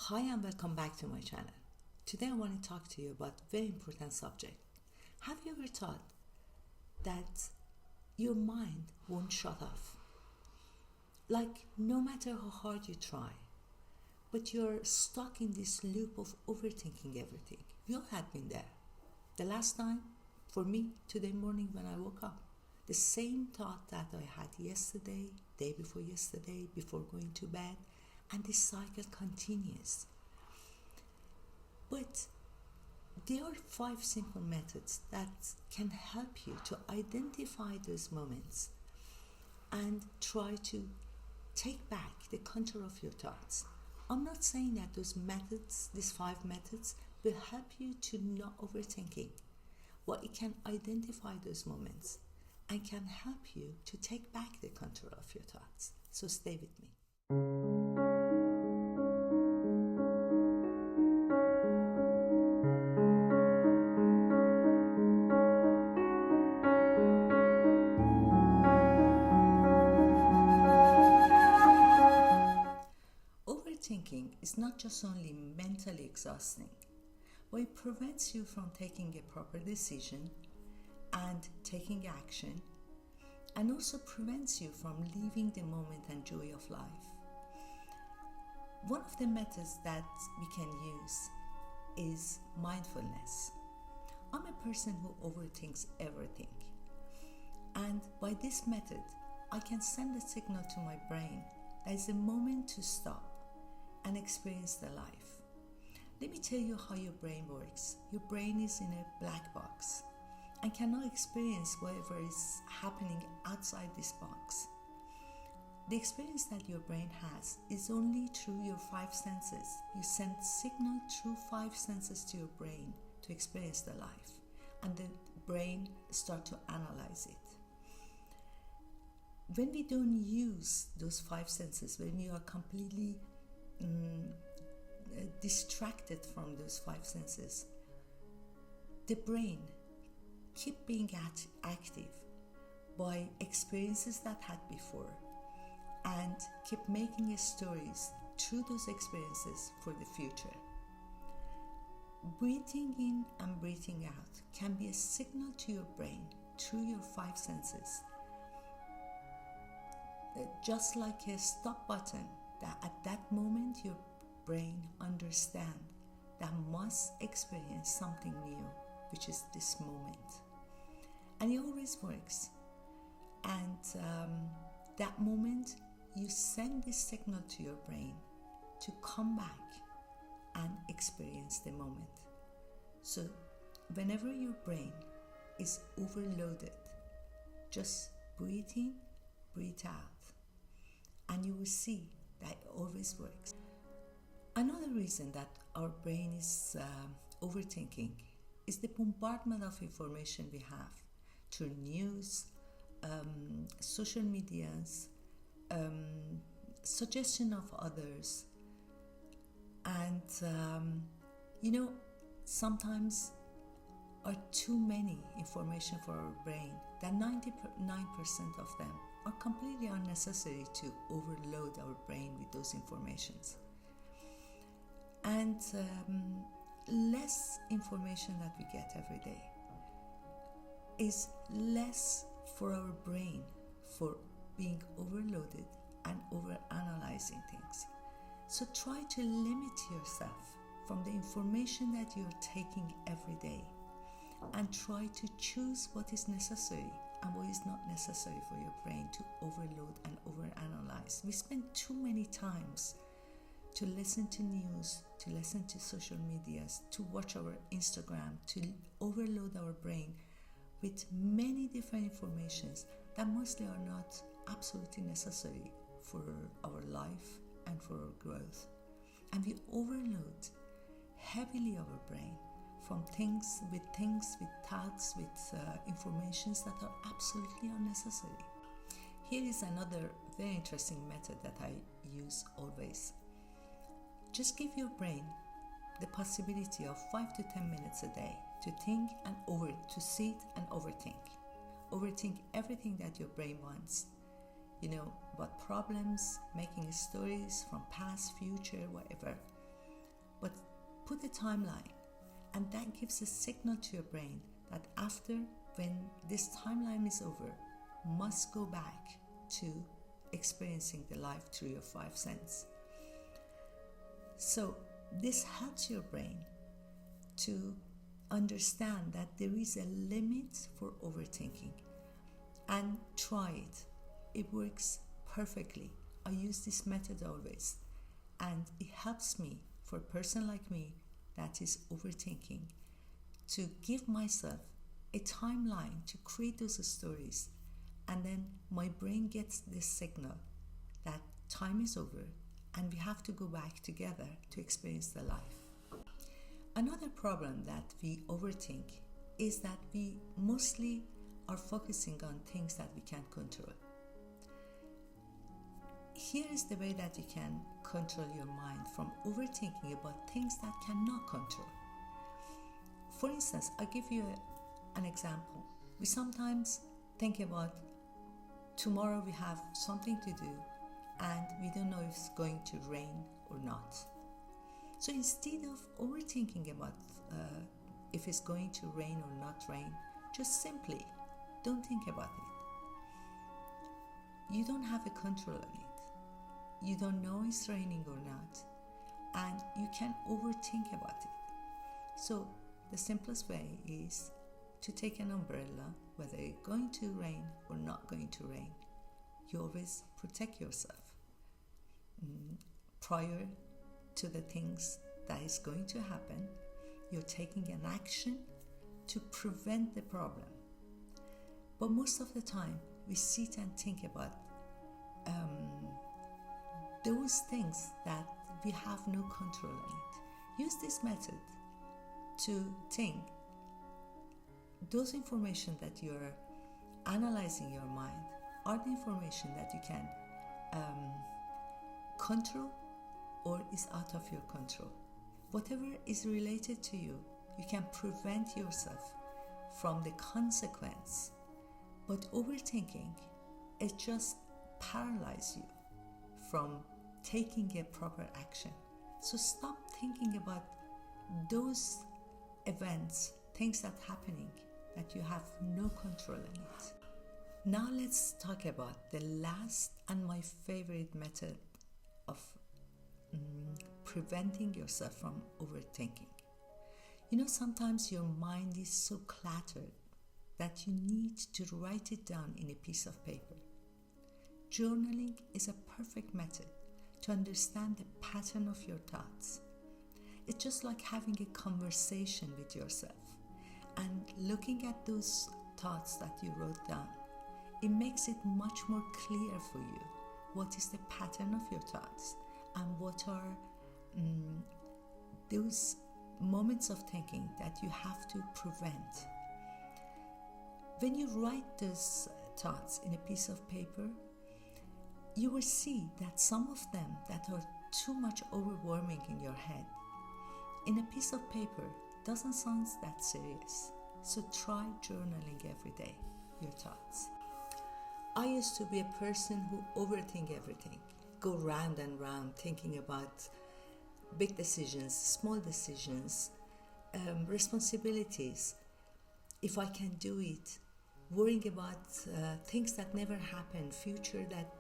Hi and welcome back to my channel. Today I want to talk to you about a very important subject. Have you ever thought that your mind won't shut off? Like no matter how hard you try, but you're stuck in this loop of overthinking everything. We all have been there. The last time, for me, today morning when I woke up, the same thought that I had yesterday, day before yesterday, before going to bed, and this cycle continues. But there are 5 simple methods that can help you to identify those moments and try to take back the control of your thoughts. I'm not saying that those methods, these 5 methods, will help you to not overthinking, but it can identify those moments and can help you to take back the control of your thoughts. So stay with me. Overthinking is not just only mentally exhausting, but it prevents you from taking a proper decision and taking action, and also prevents you from living the moment and joy of life. One of the methods that we can use is mindfulness. I'm a person who overthinks everything, and by this method I can send a signal to my brain that it's a moment to stop and experience the life. Let me tell you how your brain works. Your brain is in a black box and cannot experience whatever is happening outside this box. The experience that your brain has is only through your 5 senses. You send signal through 5 senses to your brain to experience the life, and the brain starts to analyze it. When we don't use those 5 senses, when we are completely distracted from those 5 senses, the brain keep being active by experiences that had before and keep making stories through those experiences for the future. Breathing in and breathing out can be a signal to your brain through your 5 senses, just like a stop button, that at that moment your brain understands that must experience something new, which is this moment. And it always works. And that moment you send this signal to your brain to come back and experience the moment. So whenever your brain is overloaded, just breathe in, breathe out, and you will see that it always works. Another reason that our brain is overthinking is the bombardment of information we have through news, social medias, suggestion of others, and sometimes are too many information for our brain that 99% of them are completely unnecessary to overload our brain with those informations. And less information that we get every day is less for our brain for being overloaded and over-analyzing things. So try to limit yourself from the information that you're taking every day, and try to choose what is necessary and what is not necessary for your brain to overload and overanalyze. We spend too many times to listen to news, to listen to social medias, to watch our Instagram, to overload our brain with many different informations that mostly are not absolutely necessary for our life and for our growth. And we overload heavily our brain from things, with thoughts, with informations that are absolutely unnecessary. Here is another very interesting method that I use always. Just give your brain the possibility of 5 to 10 minutes a day to think and to sit and overthink. Overthink everything that your brain wants. About problems, making stories from past, future, whatever. but put a timeline, and that gives a signal to your brain that after, when this timeline is over, must go back to experiencing the life through your five senses. So this helps your brain to understand that there is a limit for overthinking, and try it. It works perfectly. I use this method always, and it helps me, for a person like me that is overthinking, to give myself a timeline to create those stories, and then my brain gets this signal that time is over and we have to go back together to experience the life. Another problem that we overthink is that we mostly are focusing on things that we can't control. Here is the way that you can control your mind from overthinking about things that cannot control. For instance, I'll give you an example. We sometimes think about tomorrow we have something to do and we don't know if it's going to rain or not. So instead of overthinking about if it's going to rain or not rain, just simply don't think about it. You don't have a control on it. You don't know it's raining or not, and you can overthink about it. So the simplest way is to take an umbrella, whether it's going to rain or not going to rain. You always protect yourself prior to the things that is going to happen. You're taking an action to prevent the problem. But most of the time, we sit and think about those things that we have no control on it. Use this method to think those information that you're analyzing your mind are the information that you can control or is out of your control. Whatever is related to you, you can prevent yourself from the consequence. But overthinking, it just paralyzes you from taking a proper action. So stop thinking about those events, things that are happening that you have no control in it. Now let's talk about the last and my favorite method of preventing yourself from overthinking. You know, sometimes your mind is so cluttered that you need to write it down in a piece of paper. Journaling is a perfect method to understand the pattern of your thoughts. It's just like having a conversation with yourself and looking at those thoughts that you wrote down. It makes it much more clear for you what is the pattern of your thoughts and what are those moments of thinking that you have to prevent. When you write those thoughts in a piece of paper, you will see that some of them that are too much overwhelming in your head, in a piece of paper, doesn't sound that serious. So try journaling every day, your thoughts. I used to be a person who overthink everything, go round and round thinking about big decisions, small decisions, responsibilities, if I can do it, worrying about things that never happened, future that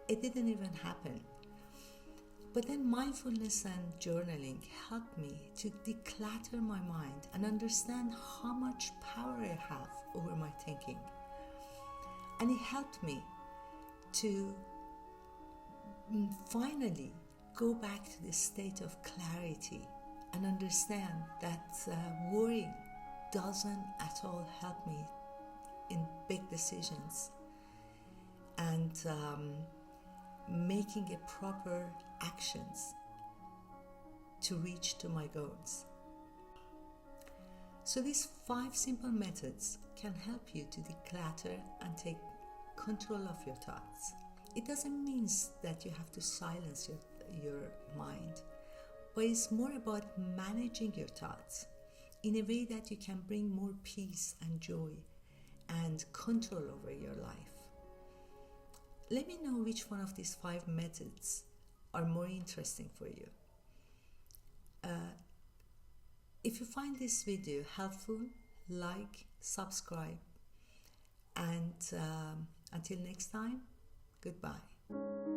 it didn't even happen. But then mindfulness and journaling helped me to declutter my mind and understand how much power I have over my thinking. And it helped me to finally go back to the state of clarity and understand that worrying doesn't at all help me in big decisions and making a proper actions to reach to my goals. So these 5 simple methods can help you to declutter and take control of your thoughts. It doesn't mean that you have to silence your mind, but it's more about managing your thoughts in a way that you can bring more peace and joy and control over your life. Let me know which one of these 5 methods are more interesting for you. If you find this video helpful, like, subscribe, and until next time, goodbye.